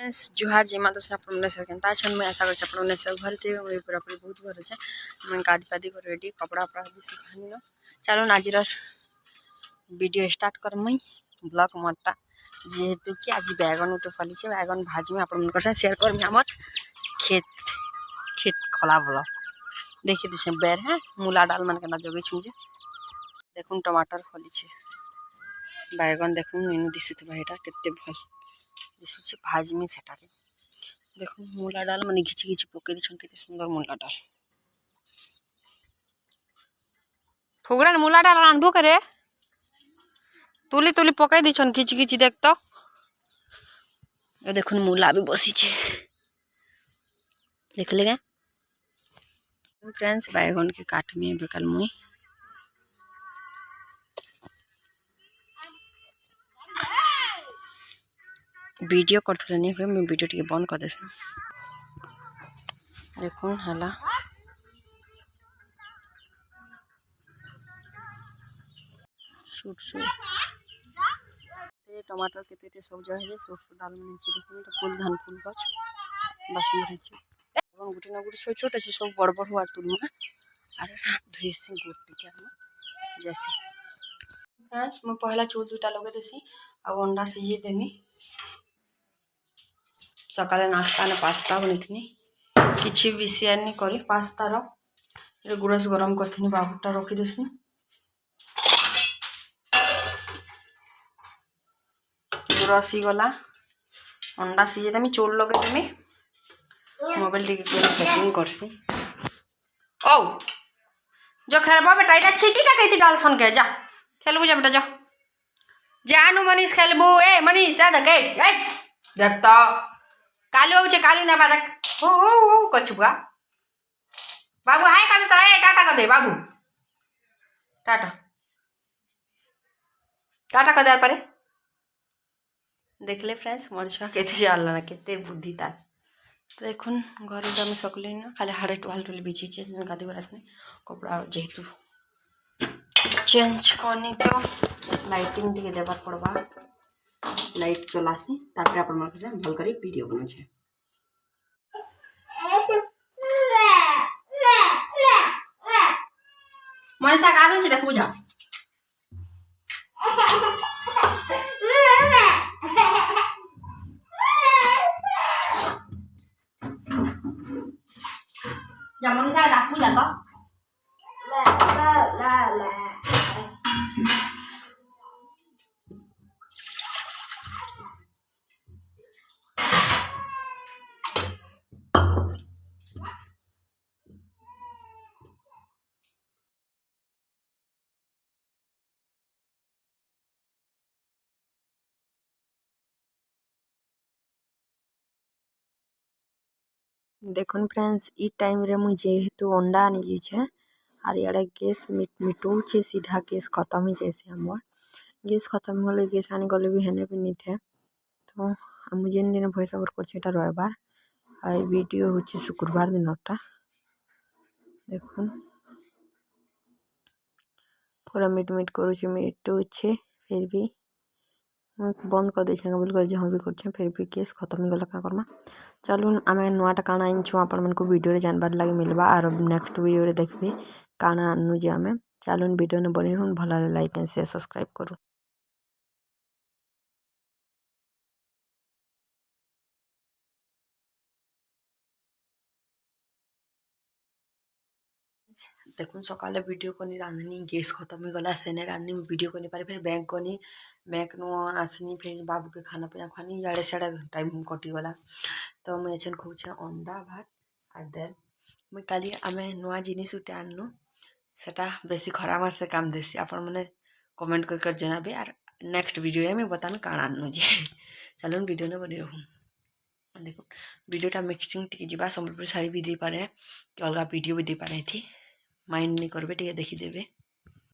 जुहार जय माता दी अपन सब केनता छन मैं आशा करछ अपन सब भर थे मैं पूरा पूरी बहुत भर छे मैं गादी पादी को रेडी कपड़ा अपना भी सुखानी न चलो नाजीर वीडियो स्टार्ट कर मई ब्लॉग मटा जेहेतु कि आज बैगन उठे फली छे बैगन भाजी में अपन कर शेयर कर मी हमर खेत खेत खला ब्लॉग देखि दिसे बेर है मूला डाल मन केना जगे छु जे देखुन टमाटर फली छे बैगन देखुन मेनू दिसत भाईटा केते भल दिसुची भाजी में सेटा देखो मूला डाल माने घिची घिची पके दी केते सुंदर मूला डाल फुगड़ा मूला डाल रांधबो करे तुली तुली पके दी घिची घिची देख तो देखुन मूला भी बसी छे देख ले फ्रेंड्स बैगन के काट में बेकल मुई वीडियो करथले नहीं हुए मैं वीडियो टिके बंद कर देस देखुन हला सूट सूट टमाटर के तेते सब जगह है सूट सूट डाल में नीचे देखुन तो फूल धान फूल गछ बस में छै এবং গুটি না গুটি ছোট ছোট আছে সব বড় বড় হওয়ার তুলনা আর ধুইছি গুটি के जैसे फ्रेंड्स मैं पहला चूल दुटा लगे देसी आ अंडा सिझे देमी सकाले नाश्ता ने पास्ता बनिथिनी किछि भी शेयर नहीं करी पास्ता रो गुरस गरम करथिनी बाबूटा रखी देसी गुरस ही गला अंडा सिझे देमी चूल लगे देमी मोबाइल टिके सेटिंग करसी ओ जो खेलबा बेटा इटा छिचिटा कइति डाल सन के जा खेलबू जा बेटा जा जानु मनीष खेलबू ए मनीष आ देख ए देख तो कालू आउछे कालू ना बादक ओ कछुआ बाबू हाय कर दे ए टाटा कर दे बाबू टाटा टाटा कर दे पर देख ले फ्रेंड्स मोर छुआ केते जाला ना केते बुद्धि ता देखुन घर में सकले ना खाली हाड़े टोल टोल बिछी छे गादी बरस ने कपड़ा जेहेतु चेंज करनी तो लाइटिंग टिके देबा पड़बा लाइट चलासी तापर अपन मन के भल करी वीडियो बनु छे मनीषा कादो छे देखबू जा जा मनीषा डाकू जा तो देखुन फ्रेंड्स ई टाइम रे मुझे जेहेतु अंडा आनी जी छे और यारे गैस मिटू छे सीधा गैस खत्म ही जैसे हमर गैस खत्म होले गैस आनी गले भी हेने भी नहीं थे तो मुझे दिन भॉइस ओवर कर छेटा रविवार और वीडियो होची शुक्रवार दिनटा देखुन पूरा मिट मिट करू छे मिटू छे फिर भी मैं बंद कर दे छे बोल जहाँ भी कर फिर भी गैस खत्म ही गला का करमा चलो आम नुआटा काना आनछु आपण मन को वीडियो रे जानबार लगे मिलबा और नेक्स्ट वीडियो रे देखबे काना आनु जे आमे चलो वीडियो ने बने रहन भला लाइक एंड शेयर सब्सक्राइब करू देखुन सकाले वीडियो कोनी रांधनी गैस खत्म ही गला सेने रांधनी वीडियो कोनी पारे फिर बैंक कोनी बैंक नो आसनी फिर बाबू के खाना पीना खानी याड़े साड़े टाइम कटि गला तो मैं एछन खुचे अंडा भात और देल मैं काली आमे नुआ जिनिस उठे आननु सेटा बेसी खराब से काम देसी आपण माने कमेंट कर जनाबे और नेक्स्ट वीडियो रे मैं बतान काना आननु जे चलो वीडियो ने बनी रहूं देखो वीडियोटा मिक्सिंग टिके जिबा संबलपुर साड़ी भी दे पारे कि अलगा वीडियो भी दे पारे थी माइंड नहीं करबे टिके देखि देबे।